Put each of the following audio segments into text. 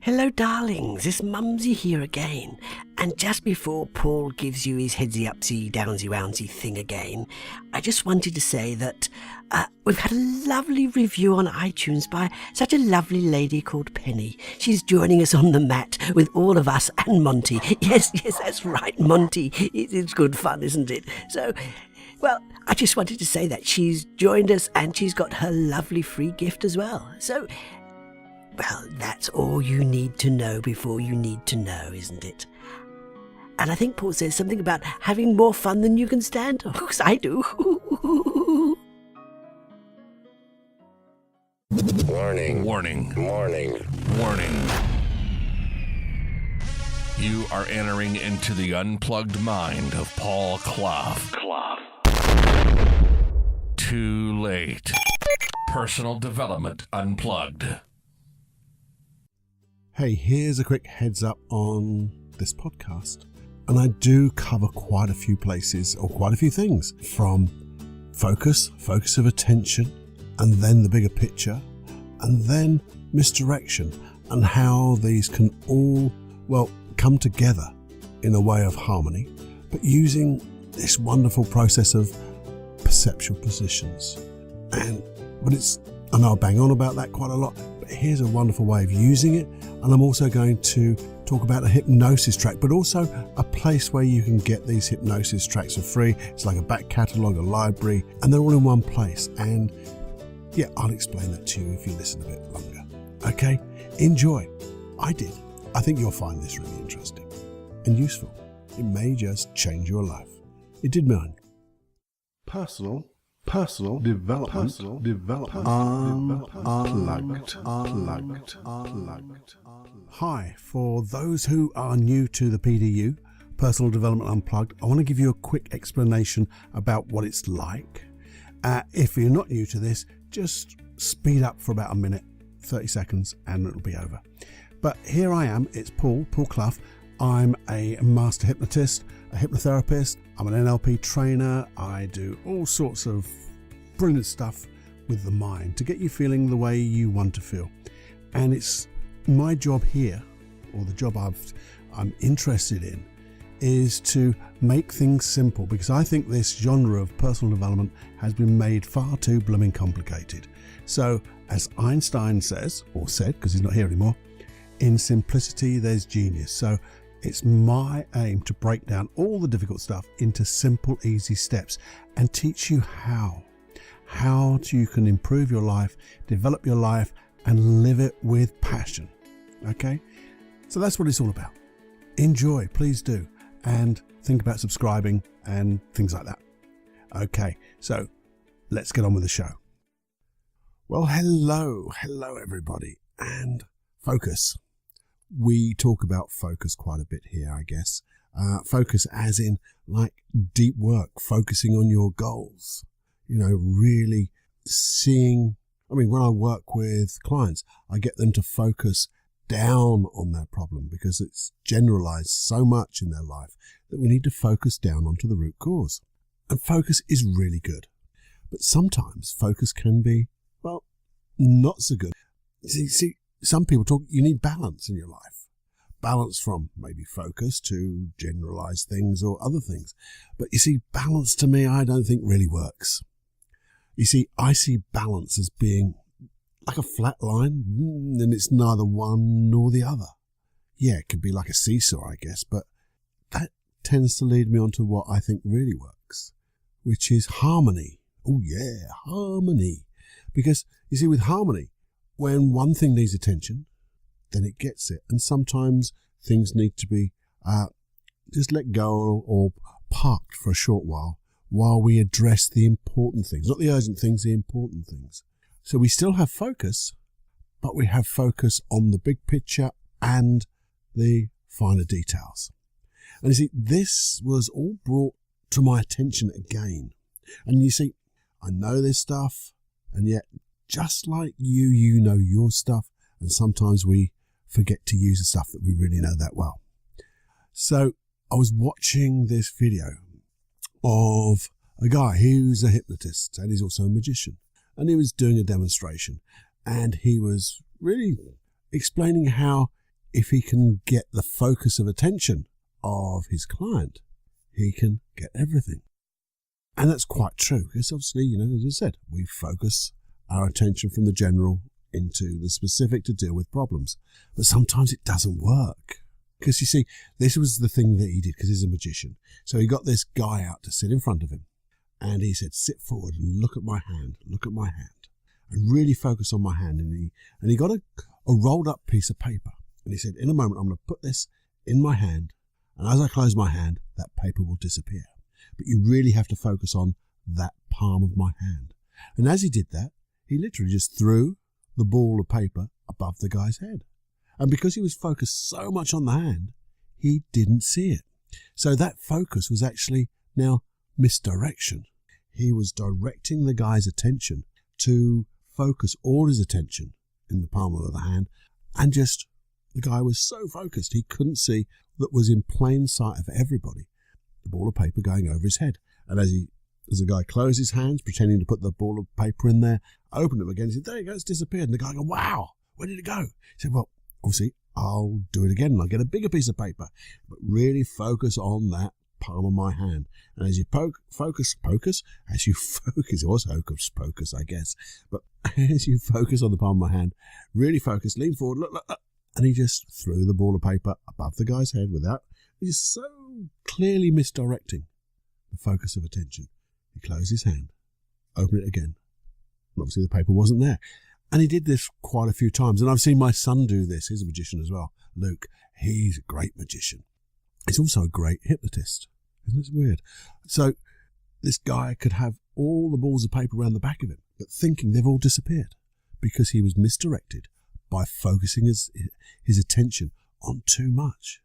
Hello darlings, it's Mumsy here again, and just before Paul gives you his headsy-upsy, downsy-roundsy thing again, I just wanted to say that we've had a lovely review on iTunes by such a lovely lady called Penny. She's joining us on the mat with all of us and Monty. Yes, that's right, Monty. It's good fun, isn't it? So, well, I just wanted to say that she's joined us and she's got her lovely free gift as well. So, well, that's all you need to know before you need to know, isn't it? And I think Paul says something about having more fun than you can stand. Of course I do. Warning. Warning. Warning. Warning. You are entering into the unplugged mind of Paul Clough. Too late. Personal Development Unplugged. Hey, here's a quick heads up on this podcast. And I do cover quite a few places or quite a few things, from focus of attention, and then the bigger picture, and then misdirection, and how these can all, well, come together in a way of harmony, but using this wonderful process of perceptual positions. I know I bang on about that quite a lot, but here's a wonderful way of using it. And I'm also going to talk about a hypnosis track, but also a place where you can get these hypnosis tracks for free. It's like a back catalogue, a library, and they're all in one place. And yeah, I'll explain that to you if you listen a bit longer. Okay, enjoy. I did. I think you'll find this really interesting and useful. It may just change your life. It did mine. Personal development. Unplugged. Hi, for those who are new to the PDU, Personal Development Unplugged, I want to give you a quick explanation about what it's like. If you're not new to this, just speed up for about a minute, 30 seconds, and it'll be over. But here I am, it's Paul Clough. I'm a master hypnotist, a hypnotherapist, I'm an NLP trainer. I do all sorts of brilliant stuff with the mind to get you feeling the way you want to feel. And it's my job here, or the job I'm interested in, is to make things simple, because I think this genre of personal development has been made far too blooming complicated. So, as Einstein says, or said, because he's not here anymore, in simplicity there's genius. So it's my aim to break down all the difficult stuff into simple, easy steps and teach you how you can improve your life, develop your life, and live it with passion. Okay? So that's what it's all about. Enjoy, please do. And think about subscribing and things like that. Okay, so let's get on with the show. Well, hello everybody. And focus. We talk about focus quite a bit here, I guess. Focus as in like deep work, focusing on your goals. You know, really seeing, when I work with clients, I get them to focus down on their problem because it's generalized so much in their life that we need to focus down onto the root cause. And focus is really good. But sometimes focus can be, well, not so good. See, some people talk, you need balance in your life. Balance from maybe focus to generalized things or other things. But you see, balance to me, I don't think really works. You see, I see balance as being like a flat line, and it's neither one nor the other. Yeah, it could be like a seesaw, I guess, but that tends to lead me on to what I think really works, which is harmony. Oh yeah, harmony. Because, you see, with harmony, when one thing needs attention, then it gets it. And sometimes things need to be just let go or parked for a short while we address the important things, not the urgent things, the important things. So we still have focus, but we have focus on the big picture and the finer details. And you see, this was all brought to my attention again. And you see, I know this stuff, and yet just like you know your stuff, and sometimes we forget to use the stuff that we really know that well. So I was watching this video of a guy who's a hypnotist and he's also a magician, and he was doing a demonstration, and he was really explaining how if he can get the focus of attention of his client, he can get everything. And that's quite true, because obviously, as I said, we focus our attention from the general into the specific to deal with problems. But sometimes it doesn't work. Because you see, this was the thing that he did, because he's a magician. So he got this guy out to sit in front of him. And he said, sit forward and look at my hand, and really focus on my hand. And he got a rolled up piece of paper. And he said, in a moment, I'm going to put this in my hand. And as I close my hand, that paper will disappear. But you really have to focus on that palm of my hand. And as he did that, he literally just threw the ball of paper above the guy's head. And because he was focused so much on the hand, he didn't see it. So that focus was actually now misdirection. He was directing the guy's attention to focus all his attention in the palm of the hand, and just the guy was so focused he couldn't see that was in plain sight of everybody the ball of paper going over his head. And as the guy closed his hands, pretending to put the ball of paper in there, opened it again, he said, there you go, it's disappeared. And the guy goes, wow, where did it go? He said, well, obviously, I'll do it again and I'll get a bigger piece of paper. But really focus on that palm of my hand. And as you focus, it was hocus pocus, I guess. But as you focus on the palm of my hand, really focus, lean forward, look. And he just threw the ball of paper above the guy's head he's so clearly misdirecting the focus of attention. He closed his hand, opened it again. And obviously the paper wasn't there. And he did this quite a few times. And I've seen my son do this. He's a magician as well. Luke, he's a great magician. He's also a great hypnotist. Isn't this weird? So this guy could have all the balls of paper around the back of him, but thinking they've all disappeared because he was misdirected by focusing his attention on too much.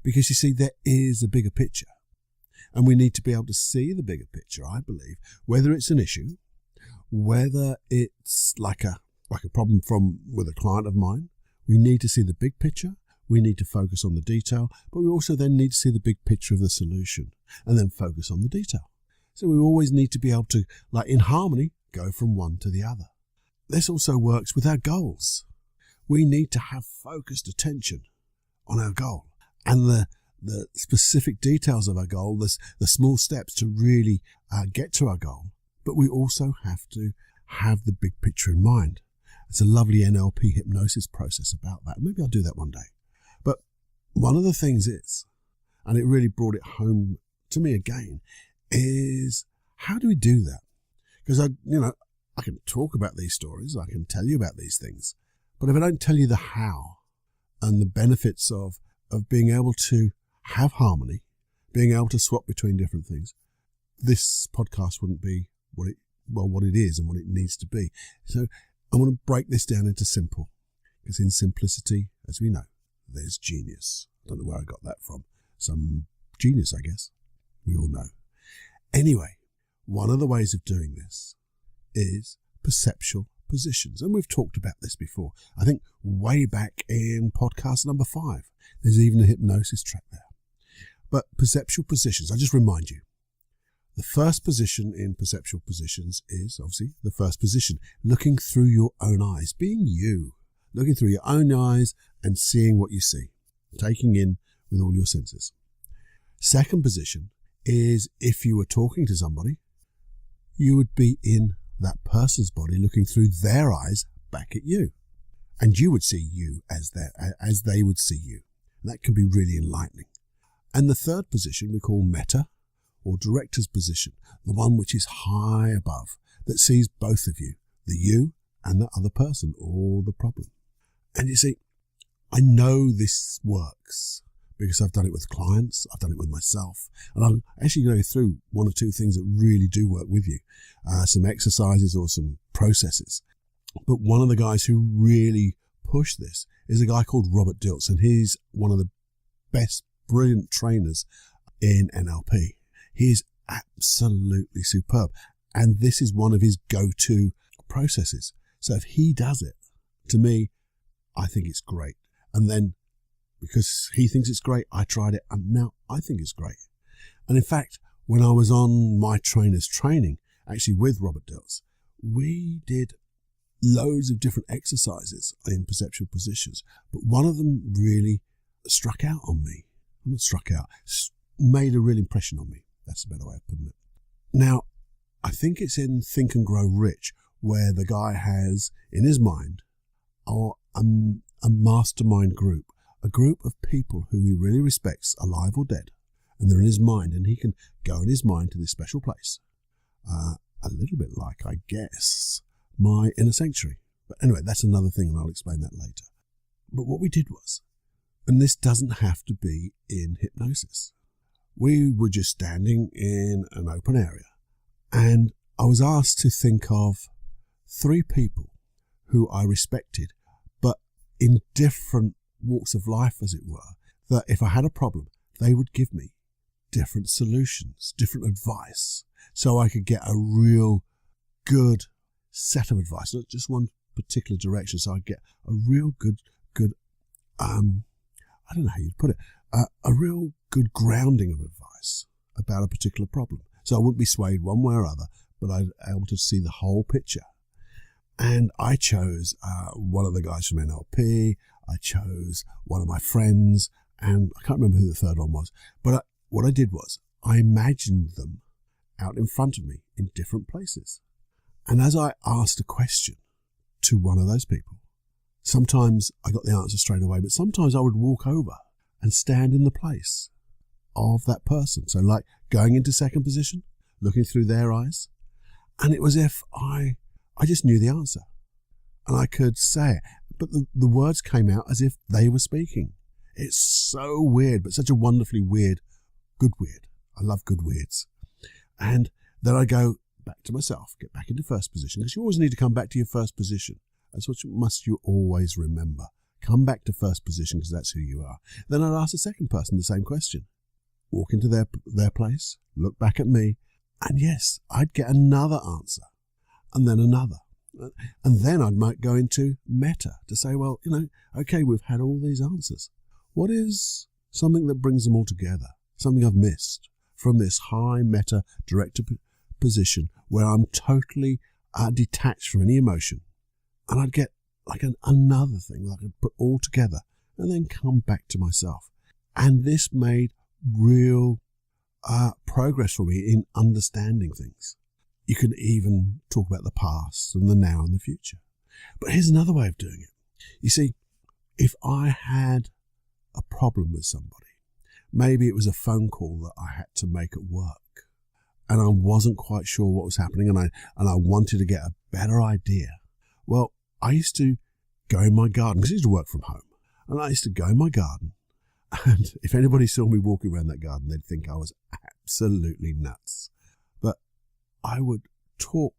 Because you see, there is a bigger picture. And we need to be able to see the bigger picture, I believe, whether it's an issue, whether it's like a problem with a client of mine. We need to see the big picture. We need to focus on the detail, but we also then need to see the big picture of the solution and then focus on the detail. So we always need to be able to, like in harmony, go from one to the other. This also works with our goals. We need to have focused attention on our goal and the specific details of our goal, the small steps to really get to our goal. But we also have to have the big picture in mind. It's a lovely NLP hypnosis process about that. Maybe I'll do that one day. But one of the things is, and it really brought it home to me again, is how do we do that? Because I can talk about these stories, I can tell you about these things, but if I don't tell you the how and the benefits of being able to have harmony, being able to swap between different things, this podcast wouldn't be what it is and what it needs to be. So I want to break this down into simple, because in simplicity, as we know, there's genius. I don't know where I got that from. Some genius, I guess. We all know. Anyway, one of the ways of doing this is perceptual positions. And we've talked about this before. I think way back in podcast number 5. There's even a hypnosis track there. But perceptual positions, I just remind you, the first position in perceptual positions is obviously the first position, looking through your own eyes, being you, looking through your own eyes and seeing what you see, taking in with all your senses. Second position is if you were talking to somebody, you would be in that person's body looking through their eyes back at you. And you would see you as they would see you. And that can be really enlightening. And the third position we call meta, or director's position, the one which is high above, that sees both of you, the you and the other person, or the problem. And you see, I know this works because I've done it with clients, I've done it with myself, and I'm actually going through one or two things that really do work with you, some exercises or some processes. But one of the guys who really pushed this is a guy called Robert Dilts, and he's one of the best, brilliant trainers in NLP. He is absolutely superb, and this is one of his go-to processes. So if he does it, to me, I think it's great. And then because he thinks it's great, I tried it, and now I think it's great. And in fact, when I was on my trainer's training, actually with Robert Dilts, we did loads of different exercises in perceptual positions, but one of them really struck out on me. Not struck out, made a real impression on me. That's a better way of putting it. Now, I think it's in Think and Grow Rich, where the guy has in his mind a mastermind group, a group of people who he really respects, alive or dead, and they're in his mind, and he can go in his mind to this special place. A little bit like, I guess, my inner sanctuary. But anyway, that's another thing, and I'll explain that later. But what we did was, and this doesn't have to be in hypnosis, we were just standing in an open area, and I was asked to think of 3 people who I respected, but in different walks of life, as it were, that if I had a problem, they would give me different solutions, different advice, so I could get a real good set of advice, not just one particular direction, so I get a real good, I don't know how you'd put it, a real good grounding of advice about a particular problem. So I wouldn't be swayed one way or other, but I'd be able to see the whole picture. And I chose one of the guys from NLP, I chose one of my friends, and I can't remember who the third one was, but what I did was I imagined them out in front of me in different places. And as I asked a question to one of those people, sometimes I got the answer straight away, but sometimes I would walk over and stand in the place of that person. So like going into second position, looking through their eyes. And it was if I just knew the answer and I could say it, but the words came out as if they were speaking. It's so weird, but such a wonderfully weird, good weird. I love good weirds. And then I go back to myself, get back into first position, because you always need to come back to your first position. That's what you always remember. Come back to first position, because that's who you are. Then I'd ask the second person the same question. Walk into their place, look back at me, and yes, I'd get another answer, and then another. And then I might go into meta to say, well, okay, we've had all these answers. What is something that brings them all together? Something I've missed from this high meta director position where I'm totally detached from any emotion. And I'd get like another thing that I could put all together and then come back to myself. And this made real progress for me in understanding things. You can even talk about the past and the now and the future. But here's another way of doing it. You see, if I had a problem with somebody, maybe it was a phone call that I had to make at work, and I wasn't quite sure what was happening, and I wanted to get a better idea. Well, I used to go in my garden, because I used to work from home, and I used to go in my garden, and if anybody saw me walking around that garden, they'd think I was absolutely nuts. But I would talk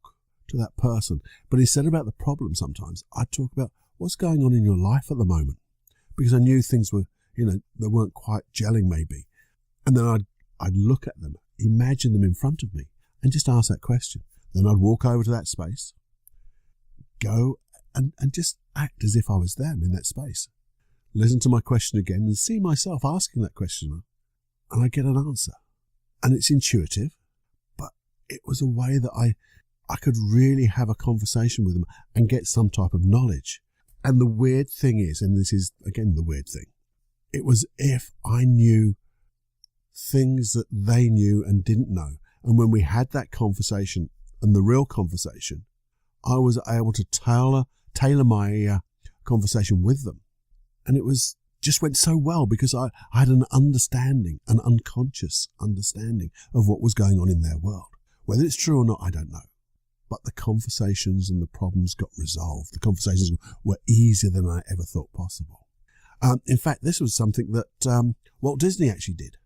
to that person, but instead about the problem sometimes, I'd talk about what's going on in your life at the moment, because I knew things were, they weren't quite gelling maybe. And then I'd look at them, imagine them in front of me, and just ask that question. Then I'd walk over to that space, go and just act as if I was them in that space. Listen to my question again and see myself asking that question, and I get an answer. And it's intuitive, but it was a way that I could really have a conversation with them and get some type of knowledge. And the weird thing is, and this is again the weird thing, it was if I knew things that they knew and didn't know. And when we had that conversation and the real conversation, I was able to tailor my conversation with them. And it just went so well because I had an understanding, an unconscious understanding of what was going on in their world. Whether it's true or not, I don't know. But the conversations and the problems got resolved. The conversations were easier than I ever thought possible. In fact, this was something that Walt Disney actually did.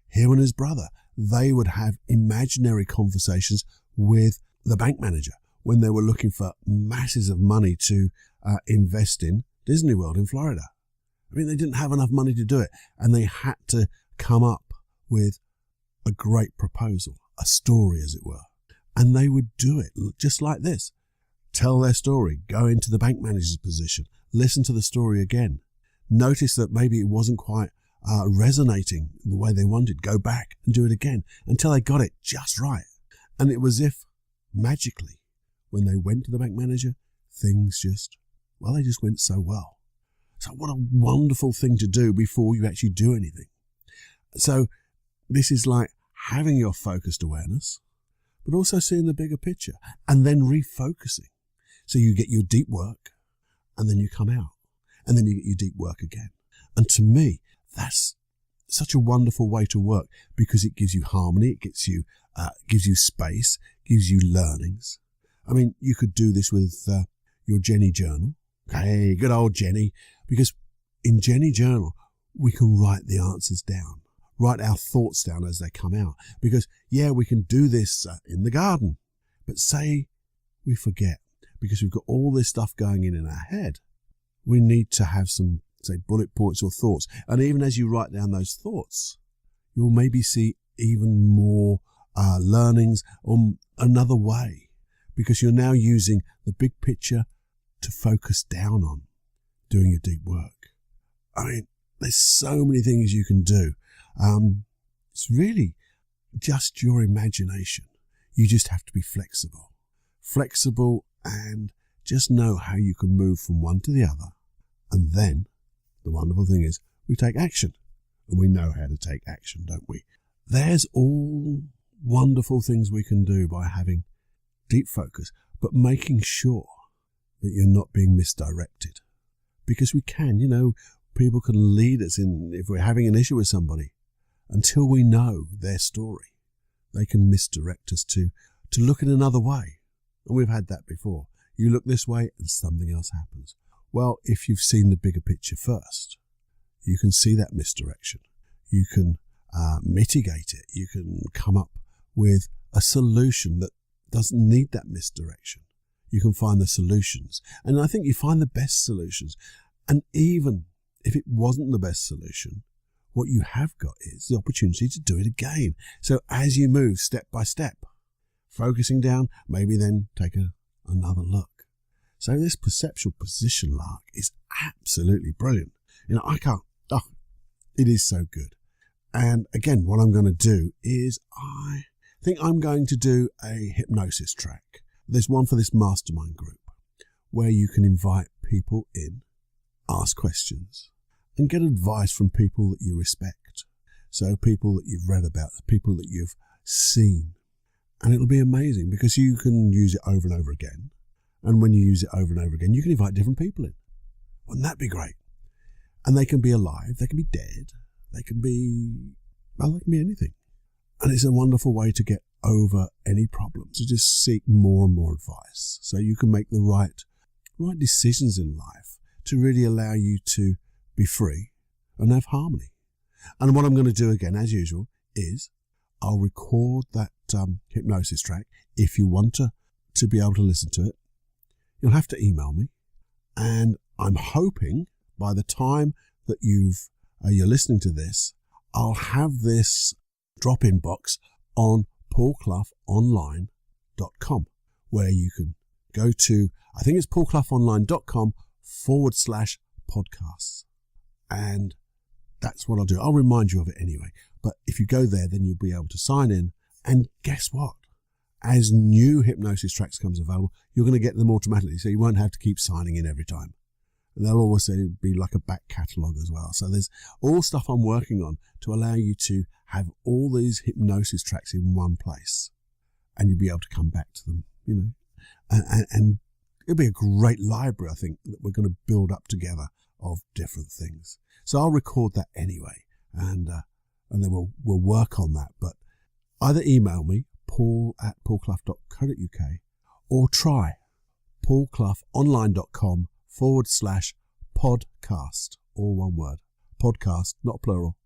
Him and his brother, they would have imaginary conversations with the bank manager when they were looking for masses of money to invest in Disney World in Florida. I mean, they didn't have enough money to do it, and they had to come up with a great proposal, a story, as it were. And they would do it just like this. Tell their story, go into the bank manager's position, listen to the story again. Notice that maybe it wasn't quite resonating the way they wanted. Go back and do it again until they got it just right. And it was if magically, when they went to the bank manager, things they just went so well. So what a wonderful thing to do before you actually do anything. So this is like having your focused awareness, but also seeing the bigger picture and then refocusing. So you get your deep work and then you come out and then you get your deep work again. And to me, that's such a wonderful way to work because it gives you harmony, it gives you space, gives you learnings. I mean, you could do this with your Jenny journal. Hey, good old Jenny, because in Jenny journal, we can write the answers down, write our thoughts down as they come out. Because, we can do this in the garden, but say we forget because we've got all this stuff going in our head. We need to have some, say, bullet points or thoughts. And even as you write down those thoughts, you'll maybe see even more learnings on another way because you're now using the big picture to focus down on doing your deep work. I mean, there's so many things you can do. It's really just your imagination. You just have to be flexible and just know how you can move from one to the other. And then the wonderful thing is we take action and we know how to take action, don't we? There's all wonderful things we can do by having deep focus, but making sure that you're not being misdirected. Because we can, people can lead us in, if we're having an issue with somebody, until we know their story, they can misdirect us to look in another way. And we've had that before. You look this way and something else happens. Well, if you've seen the bigger picture first, you can see that misdirection. You can mitigate it. You can come up with a solution that doesn't need that misdirection. You can find the solutions. And I think you find the best solutions. And even if it wasn't the best solution, what you have got is the opportunity to do it again. So as you move step by step, focusing down, maybe then take another look. So this perceptual position lark is absolutely brilliant. It is so good. And again, what I'm going to do is I think I'm going to do a hypnosis track. There's one for this mastermind group where you can invite people in, ask questions, and get advice from people that you respect. So people that you've read about, people that you've seen. And it'll be amazing because you can use it over and over again. And when you use it over and over again, you can invite different people in. Wouldn't that be great? And they can be alive, they can be dead, they can be anything. And it's a wonderful way to get over any problems, to just seek more and more advice. So you can make the right decisions in life to really allow you to be free and have harmony. And what I'm going to do again, as usual, is I'll record that hypnosis track. If you want to be able to listen to it, you'll have to email me. And I'm hoping by the time that you're listening to this, I'll have this drop-in box on paulcloughonline.com, where you can go to, I think it's paulcloughonline.com/podcasts. And that's what I'll do. I'll remind you of it anyway. But if you go there, then you'll be able to sign in. And guess what? As new hypnosis tracks comes available, you're going to get them automatically. So you won't have to keep signing in every time. And they'll always be like a back catalogue as well. So there's all stuff I'm working on to allow you to have all these hypnosis tracks in one place. And you'll be able to come back to them, And it'll be a great library, I think, that we're going to build up together of different things. So I'll record that anyway. And then we'll work on that. But either email me, paul@paulclough.co.uk, or try paulcloughonline.com/podcast, all one word. Podcast, not plural.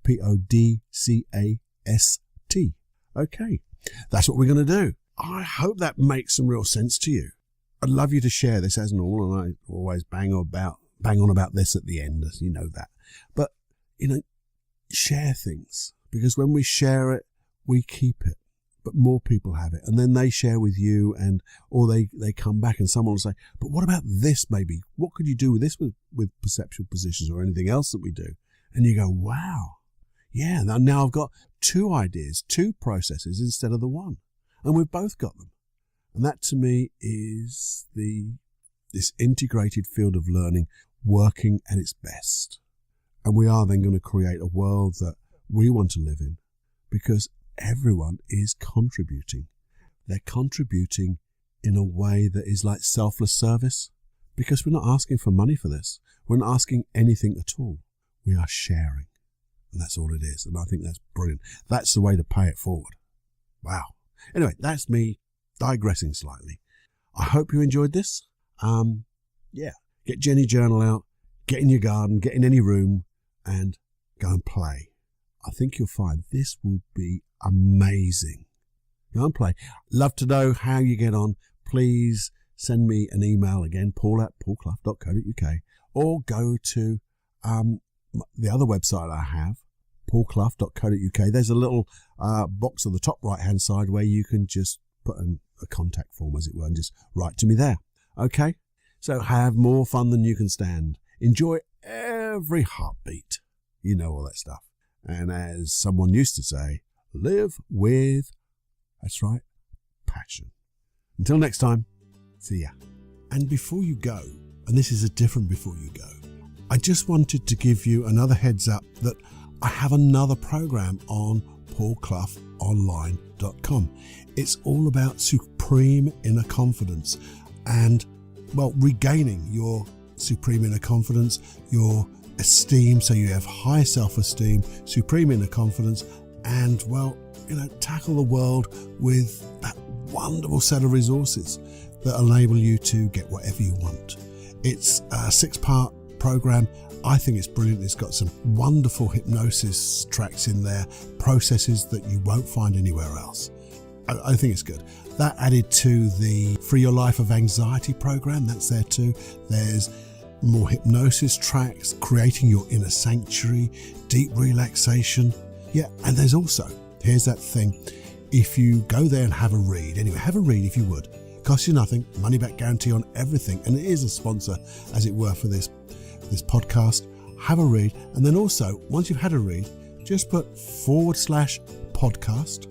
PODCAST. Okay, that's what we're going to do. I hope that makes some real sense to you. I'd love you to share this as normal, and I always bang on about this at the end, as you know that. But, share things, because when we share it, we keep it. But more people have it, and then they share with you, or they come back and someone will say, but what about this maybe? What could you do with this with perceptual positions or anything else that we do? And you go, wow, yeah, now I've got two ideas, two processes instead of the one. And we've both got them. And that to me is the this integrated field of learning working at its best. And we are then going to create a world that we want to live in, because everyone is contributing. They're contributing in a way that is like selfless service, because we're not asking for money for this. We're not asking anything at all. We are sharing. And that's all it is. And I think that's brilliant. That's the way to pay it forward. Wow. Anyway, that's me digressing slightly. I hope you enjoyed this. Get Jenny Journal out, get in your garden, get in any room, and go and play. I think you'll find this will be amazing. Go and play. Love to know how you get on. Please send me an email again, paul@paulclough.co.uk, or go to the other website I have, paulclough.co.uk. There's a little box on the top right-hand side where you can just put a contact form, as it were, and just write to me there. Okay? So have more fun than you can stand. Enjoy every heartbeat. You know all that stuff. And as someone used to say, live with, that's right, passion. Until next time, see ya. And before you go, and this is a different before you go, I just wanted to give you another heads up that I have another program on paulcloughonline.com. It's all about supreme inner confidence and, well, regaining your supreme inner confidence, your esteem, so you have high self-esteem, supreme inner confidence, and, well, tackle the world with that wonderful set of resources that enable you to get whatever you want. It's a 6-part program. I think it's brilliant. It's got some wonderful hypnosis tracks in there, processes that you won't find anywhere else. I think it's good. That added to the Free Your Life of Anxiety program, that's there too. There's more hypnosis tracks, creating your inner sanctuary, deep relaxation. Yeah, and there's also, here's that thing, if you go there and have a read, anyway, have a read if you would. Costs you nothing, money back guarantee on everything, and it is a sponsor, as it were, for this podcast. Have a read, and then also, once you've had a read, just put /podcast,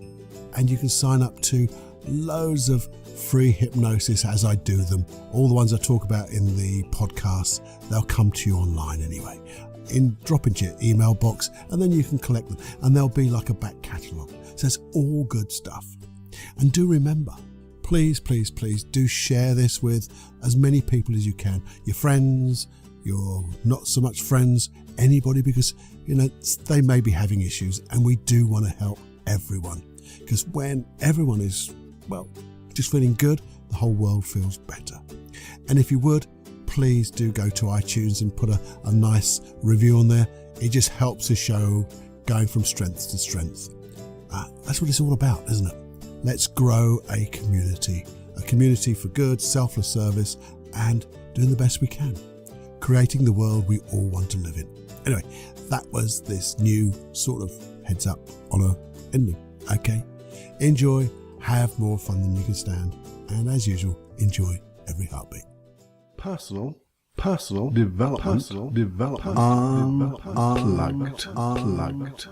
and you can sign up to loads of free hypnosis as I do them. All the ones I talk about in the podcast, they'll come to you online anyway. Drop into your email box, and then you can collect them, and they'll be like a back catalogue. So it's all good stuff. And do remember, please, please, please do share this with as many people as you can. Your friends, your not so much friends, anybody, because, they may be having issues, and we do want to help everyone. Because when everyone is, well, just feeling good, the whole world feels better. And if you would, please do go to iTunes and put a nice review on there. It just helps the show going from strength to strength. That's what it's all about, isn't it? Let's grow a community for good, selfless service, and doing the best we can, creating the world we all want to live in. Anyway, that was this new sort of heads up on a ending. Okay, enjoy, have more fun than you can stand, and as usual, enjoy every heartbeat. Personal development, unplugged.